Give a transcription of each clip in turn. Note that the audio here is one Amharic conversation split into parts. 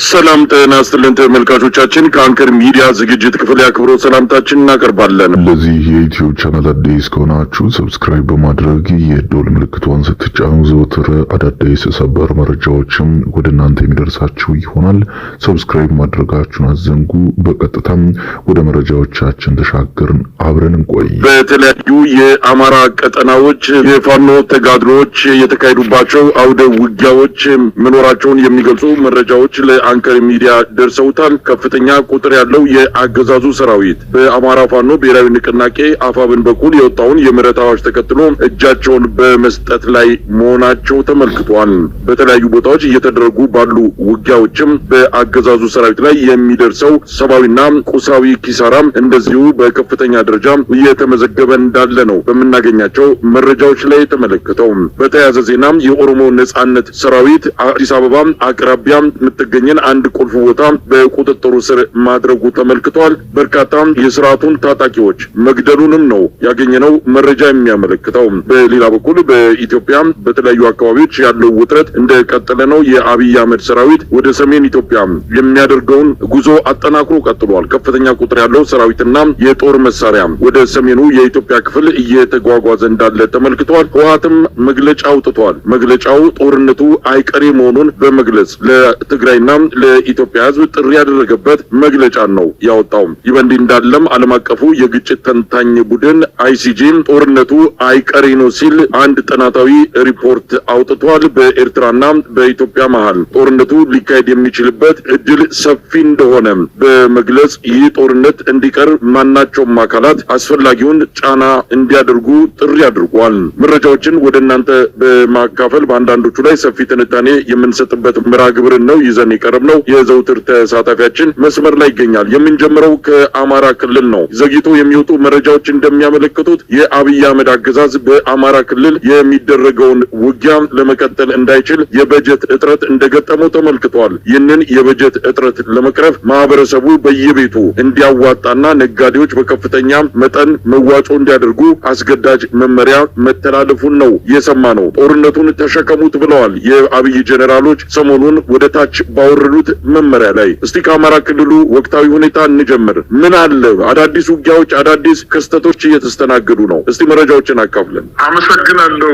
ሰላም ጤና ይስጥልን ተመልካቾቻችን ከአንከር ሚዲያ ዝግጅት ክፍል ያክብሮት ሰላምታችን እናቀርባለን። ለዚህ የዩቲዩብ ቻናል አዲስ ከሆናችሁ ሰብስክራይብ በማድረግ የደወል ምልክቱን ስትጫኑ ዘወትር አዳዲስ ሰበር መረጃዎችም ወደ እናንተ የሚደርሳችሁ ይሆናል። ሰብስክራይብ ማድረጋችሁን አዘንጉ። በቀጥታም ወደ መረጃዎቻችን ተሻገርን። አብረን እንቆይ። በተለያዩ የአማራ ቀጠናዎች የፋኖ ተጋድሎዎች የተካሄዱባቸው አውደ ውጊያዎች መኖራቸውን የሚገልጹ መረጃዎች ለአንከር ሚዲያ ደርሰውታል። ከፍተኛ ቁጥር ያለው የአገዛዙ ሰራዊት በአማራ ፋኖ ብሔራዊ ንቅናቄ አፋብን በኩል የወጣውን የምህረት አዋጅ ተከትሎ እጃቸውን በመስጠት ላይ መሆናቸው ተመልክቷል። በተለያዩ ቦታዎች እየተደረጉ ባሉ ውጊያዎችም በአገዛዙ ሰራዊት ላይ የሚደርሰው ሰብአዊና ቁሳዊ ኪሳራም እንደዚሁ በከፍተኛ ደረጃ እየተመዘገበ እንዳለ ነው በመናገኛቸው መረጃዎች ላይ ተመለከተው። በተያያዘ ዜናም የኦሮሞ ነጻነት ሰራዊት አዲስ አበባ አቅራቢያ የምትገኘን አንድ ቁልፍ ቦታ በቁጥጥሩ ስር ማድረጉ ተመልክቷል። በርካታ የስርዓቱን ታጣቂዎች መግደሉንም ነው ያገኘነው መረጃ የሚያመለክተው። በሌላ በኩል በኢትዮጵያ በተለያዩ አካባቢዎች ያለው ውጥረት እንደቀጠለ ነው። የአብይ አህመድ ሰራዊት ወደ ሰሜን ኢትዮጵያ የሚያደርገውን ጉዞ አጠናክሮ ቀጥሏል። ከፍተኛ ቁጥር ያለው ሰራዊትና የጦር መሳሪያ ወደ ሰሜኑ የኢትዮጵያ ክፍል እየተጓጓዘ እንዳለ ተመልክቷል። ህወሓትም መግለጫ አውጥቷል። መግለጫው ጦርነቱ አይቀሬ መሆኑን በመግለጽ ለትግራይና ለኢትዮጵያ ህዝብ ጥሪ ያደረገበት መግለጫ ነው ያወጣው። ይህ በእንዲህ እንዳለም ዓለም አቀፉ የግጭት ተንታኝ ቡድን አይሲጂ ጦርነቱ አይቀሬ ነው ሲል አንድ ጥናታዊ ሪፖርት አውጥቷል። በኤርትራና በኢትዮጵያ መሃል ጦርነቱ ሊካሄድ የሚችልበት እድል ሰፊ እንደሆነ በመግለጽ ይህ ጦርነት እንዲቀር ማናቸውም አካላት አስፈላጊውን ጫና እንዲያደርጉ ጥሪ አድርጓል። መረጃዎችን ወደ እናንተ በማካፈል በአንዳንዶቹ ላይ ሰፊ ትንታኔ የምንሰጥበት ምራ ግብርን ነው ይዘን የቀረብነው። የዘውትር ተሳታፊያችን መስመር ላይ ይገኛል። የምንጀምረው ከአማራ ክልል ነው። ዘግይቶ የሚወጡ መረጃዎች እንደሚያመለክቱት የአብይ አህመድ አገዛዝ በአማራ ክልል የሚደረገውን ውጊያ ለመቀጠል እንዳይችል የበጀት እጥረት እንደገጠመው ተመልክቷል። ይህንን የበጀት እጥረት ለመቅረፍ ማህበረሰቡ በየቤቱ እንዲያዋጣና ነጋዴዎች በከፍተኛ መጠን መዋጮ እንዲያደርጉ አስገዳጅ መመሪያ መተላለፉን ነው የሰማ ነው። ጦርነቱን ተሸከሙት ብለዋል የአብይ ጄኔራሎች ሰሞኑን ወደ ታች ባወረዱት መመሪያ ላይ። እስቲ ከአማራ ክልሉ ወቅታዊ ሁኔታ እንጀምር። ምን አለ? አዳዲስ ውጊያዎች፣ አዳዲስ ክስተቶች እየተስተናገዱ ነው። እስቲ መረጃዎችን አካፍለን። አመሰግናለሁ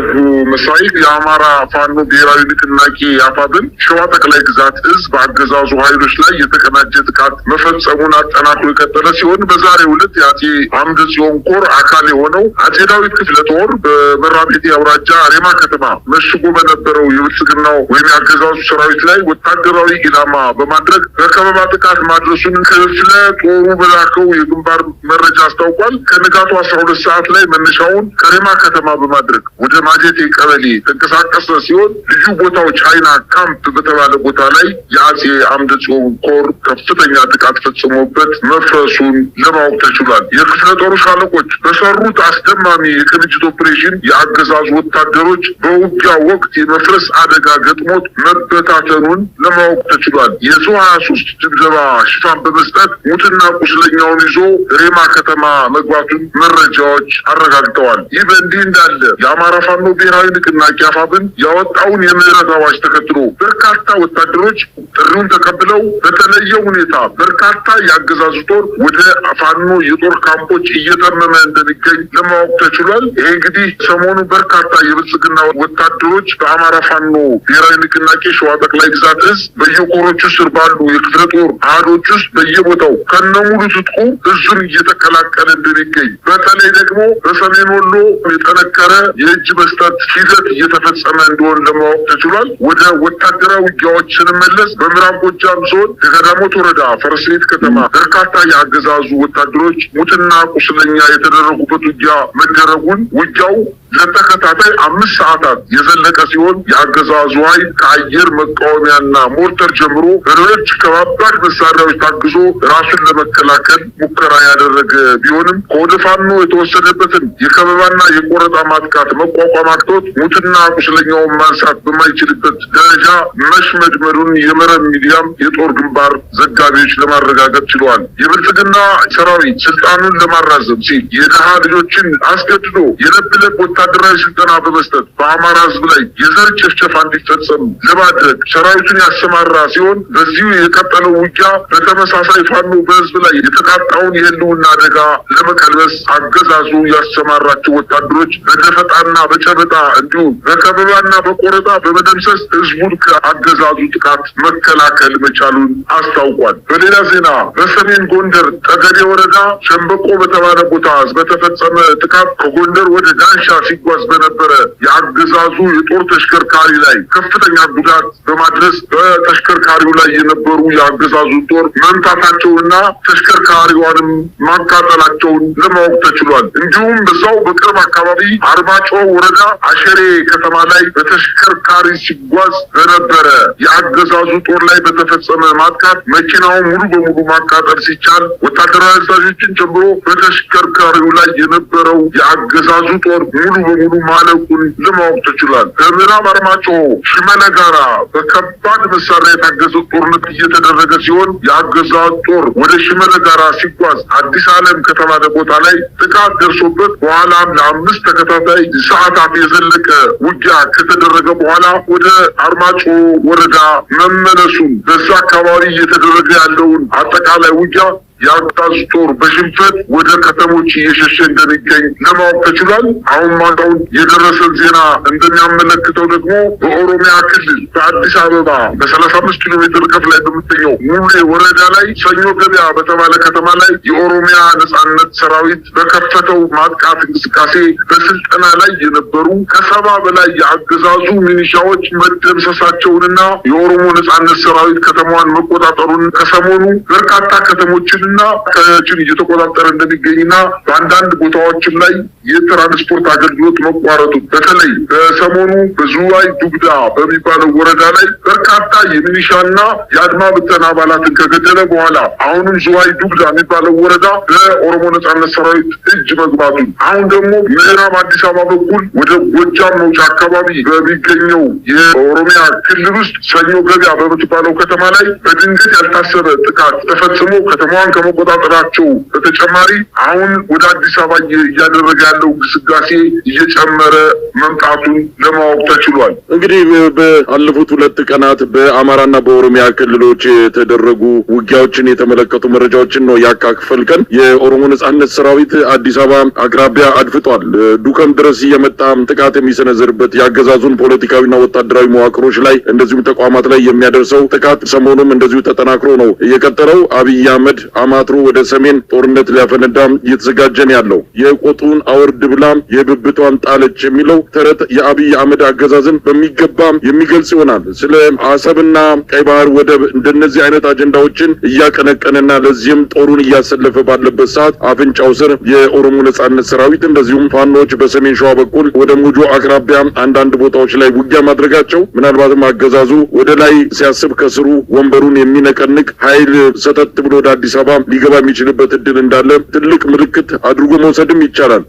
መሳይ። የአማራ ፋኖ ብሔራዊ ንቅናቄ አፋብን ሸዋ ጠቅላይ ግዛት እዝ በአገዛዙ ኃይሎች ላይ የተቀናጀ ጥቃት መፈጸሙን አጠናክሮ የቀጠለ ሲሆን በዛሬው ዕለት የአጼ አምደ ጽዮን ኮር አካል የሆነው አጼ ዳዊት ክፍለ ጦር በመራቤቴ አውራጃ ሬማ ከተማ መሽጎ በነበረው የብልጽግናው ወይም የአገዛዙ ሰራዊት ላይ ወታደራዊ ኢላማ በማድረግ በከበባ ጥቃት ማድረሱን ክፍለ ጦሩ በላከው የግንባር መረጃ አስታውቋል። ከንጋቱ 12 ሰዓት ላይ መነሻውን ከሬማ ከተማ በማድረግ ወደ ማጀቴ ቀበሌ ተንቀሳቀሰ ሲሆን ልዩ ቦታው ቻይና ካምፕ በተባለ ቦታ ላይ የአጼ አምደ ጽዮን ኮር ከፍተኛ ጥቃት ፈጽሞበት መፍረሱን ለማወቅ ተችሏል። የክፍለ ጦሩ ሻለቆች በሰሩት አስደማሚ የቅንጅት ኦፕሬሽን የአገዛዙ ወታደሮች በውጊያ ወቅት የመፍረስ አደጋ ገጥሞት መበታተኑን ለማወቅ ተችሏል። የዙ 23 ድብደባ ሽፋን በመስጠት ሙትና ቁስለኛውን ይዞ ሬማ ከተማ መግባቱን መረጃዎች አረጋግጠዋል። ይህ በእንዲህ እንዳለ የአማራ ፋኖ ብሔራዊ ንቅናቄ አፋብን ያወጣውን የምህረት አዋጅ ተከትሎ በርካታ ወታደሮች ጥሪውን ተቀብለው በተለየ ሁኔታ በርካታ የአገዛዙ ጦር ወደ ፋኖ የጦር ካምፖች እየተመመ እንደሚገኝ ለማወቅ ተችሏል። ይሄ እንግዲህ ሰሞኑ በርካታ የብልጽግና ወታደሮች በአማራ ፋኖ ብሔራዊ ንቅናቄ ሸዋ ጠቅላይ ግዛት እዝ በየኮሮቹ ስር ባሉ የክፍለ ጦር አሃዶች ውስጥ በየቦታው ከነሙሉ ትጥቁ እዙን እየተቀላቀለ እንደሚገኝ፣ በተለይ ደግሞ በሰሜን ወሎ የጠነከረ የእጅ መስጠት ሂደት እየተፈጸመ እንደሆነ ለማወቅ ተችሏል። ወደ ወታደራዊ ውጊያዎች ስንመለስ በምዕራብ ጎጃም ዞን የገዳሞት ወረዳ ፈረስ ቤት ከተማ በርካታ የአገዛዙ ወታደሮች ሙትና ቁስለኛ የተደረጉበት ውጊያ መደረጉን ውጊያው ለተከታታይ 5 ሰዓታት የዘለቀ ሲሆን የአገዛዙ ኃይል ከአየር መቃወሚያና ሞርተር ጀምሮ በሌሎች ከባባድ መሳሪያዎች ታግዞ ራሱን ለመከላከል ሙከራ ያደረገ ቢሆንም ከወደ ፋኖ የተወሰደበትን የከበባና የቆረጣ ማጥቃት መቋቋም አቅቶት ሙትና ቁስለኛውን ማንሳት በማይችልበት ደረጃ መሽመድመዱን የመረብ ሚዲያም የጦር ግንባር ዘጋቢዎች ለማረጋገጥ ችለዋል። የብልጽግና ሰራዊት ስልጣኑን ለማራዘም ሲል የድሃ ልጆችን አስገድዶ የለብ ለብ ወታደራዊ ስልጠና በመስጠት በአማራ ህዝብ ላይ የዘር ጭፍጨፋ እንዲፈጸም ለማድረግ ሰራዊቱን ያሰማራ ሲሆን በዚሁ የቀጠለው ውጊያ በተመሳሳይ ፋኖ በህዝብ ላይ የተቃጣውን የህልውና አደጋ ለመቀልበስ አገዛዙ ያሰማራቸው ወታደሮች በደፈጣና በጨበጣ እንዲሁም በከበባና በቆረጣ በመደምሰስ ህዝቡን ከአገዛዙ ጥቃት መከላከል መቻሉን አስታውቋል። በሌላ ዜና በሰሜን ጎንደር ጠገዴ ወረዳ ሸምበቆ በተባለ ቦታ በተፈጸመ ጥቃት ከጎንደር ወደ ዳንሻ ሲጓዝ በነበረ የአገዛዙ የጦር ተሽከርካሪ ላይ ከፍተኛ ጉዳት በማድረስ በተሽከርካሪው ላይ የነበሩ የአገዛዙ ጦር መምታታቸውና ተሽከርካሪዋንም ማቃጠላቸውን ለማወቅ ተችሏል። እንዲሁም በዛው በቅርብ አካባቢ አርማጮ ወረዳ አሸሬ ከተማ ላይ በተሽከርካሪ ሲጓዝ በነበረ የአገዛዙ ጦር ላይ በተፈጸመ ማጥቃት መኪናው ሙሉ በሙሉ ማቃጠል ሲቻል ወታደራዊ አዛዦችን ጨምሮ በተሽከርካሪው ላይ የነበረው የአገዛዙ ጦር ሙሉ በሙሉ ማለቁን ለማወቅ ተችሏል። በምዕራብ አርማጮ ሽመለ ጋራ በከባድ መሳሪያ የታገዘ ጦርነት እየተደረገ ሲሆን የአገዛዙ ጦር ወደ ሽመለ ጋራ ሲጓዝ አዲስ ዓለም ከተባለ ቦታ ላይ ጥቃት ደርሶበት በኋላም ለ5 ተከታታይ ሰዓታት የዘለቀ ውጊያ ከተደረገ በኋላ ወደ አርማጮ ወረዳ መመለሱን በዛ አካባቢ እየተደረገ ያለውን አጠቃላይ ውጊያ የአገዛዙ ጦር በሽንፈት ወደ ከተሞች እየሸሸ እንደሚገኝ ለማወቅ ተችሏል። አሁን ማታውን የደረሰን ዜና እንደሚያመለክተው ደግሞ በኦሮሚያ ክልል በአዲስ አበባ በ35 ኪሎ ሜትር ርቀት ላይ በምትገኘው ሙሌ ወረዳ ላይ ሰኞ ገበያ በተባለ ከተማ ላይ የኦሮሚያ ነጻነት ሰራዊት በከፈተው ማጥቃት እንቅስቃሴ በስልጠና ላይ የነበሩ ከ70 በላይ የአገዛዙ ሚኒሻዎች መደምሰሳቸውንና የኦሮሞ ነጻነት ሰራዊት ከተማዋን መቆጣጠሩን ከሰሞኑ በርካታ ከተሞችን ከችን እየተቆጣጠረ እንደሚገኝና በአንዳንድ ቦታዎችም ላይ የትራንስፖርት አገልግሎት መቋረጡ በተለይ በሰሞኑ በዝዋይ ዱግዳ በሚባለው ወረዳ ላይ በርካታ የሚሊሻና የአድማ ብተና አባላትን ከገደለ በኋላ አሁንም ዝዋይ ዱግዳ የሚባለው ወረዳ በኦሮሞ ነጻነት ሰራዊት እጅ መግባቱን አሁን ደግሞ ምዕራብ አዲስ አበባ በኩል ወደ ጎጃም መውጫ አካባቢ በሚገኘው የኦሮሚያ ክልል ውስጥ ሰኞ ገበያ በምትባለው ከተማ ላይ በድንገት ያልታሰበ ጥቃት ተፈጽሞ ከተማዋን ከመቆጣጠራቸው በተጨማሪ አሁን ወደ አዲስ አበባ እያደረገ ያለው ግስጋሴ እየጨመረ መምጣቱን ለማወቅ ተችሏል። እንግዲህ በአለፉት 2 ቀናት በአማራና በኦሮሚያ ክልሎች የተደረጉ ውጊያዎችን የተመለከቱ መረጃዎችን ነው ያካፈልከን። የኦሮሞ ነጻነት ሰራዊት አዲስ አበባ አቅራቢያ አድፍጧል። ዱከም ድረስ እየመጣ ጥቃት የሚሰነዝርበት የአገዛዙን ፖለቲካዊና ወታደራዊ መዋቅሮች ላይ እንደዚሁም ተቋማት ላይ የሚያደርሰው ጥቃት ሰሞኑም እንደዚሁ ተጠናክሮ ነው የቀጠለው። አብይ አህመድ አማትሮ ወደ ሰሜን ጦርነት ሊያፈነዳም እየተዘጋጀን ያለው የቆጡን አወርድ ብላ የብብቷን ጣለች የሚለው ተረት የአብይ አህመድ አገዛዝን በሚገባ የሚገልጽ ይሆናል። ስለ አሰብና ቀይ ባህር ወደብ እንደነዚህ አይነት አጀንዳዎችን እያቀነቀነና ለዚህም ጦሩን እያሰለፈ ባለበት ሰዓት አፍንጫው ስር የኦሮሞ ነጻነት ሰራዊት እንደዚሁም ፋኖች በሰሜን ሸዋ በኩል ወደ ሙጆ አቅራቢያ አንዳንድ ቦታዎች ላይ ውጊያ ማድረጋቸው ምናልባትም አገዛዙ ወደ ላይ ሲያስብ ከስሩ ወንበሩን የሚነቀንቅ ኃይል ሰተት ብሎ ወደ አዲስ አበባ ሊገባ የሚችልበት እድል እንዳለ ትልቅ ምልክት አድርጎ መውሰድም ይቻላል።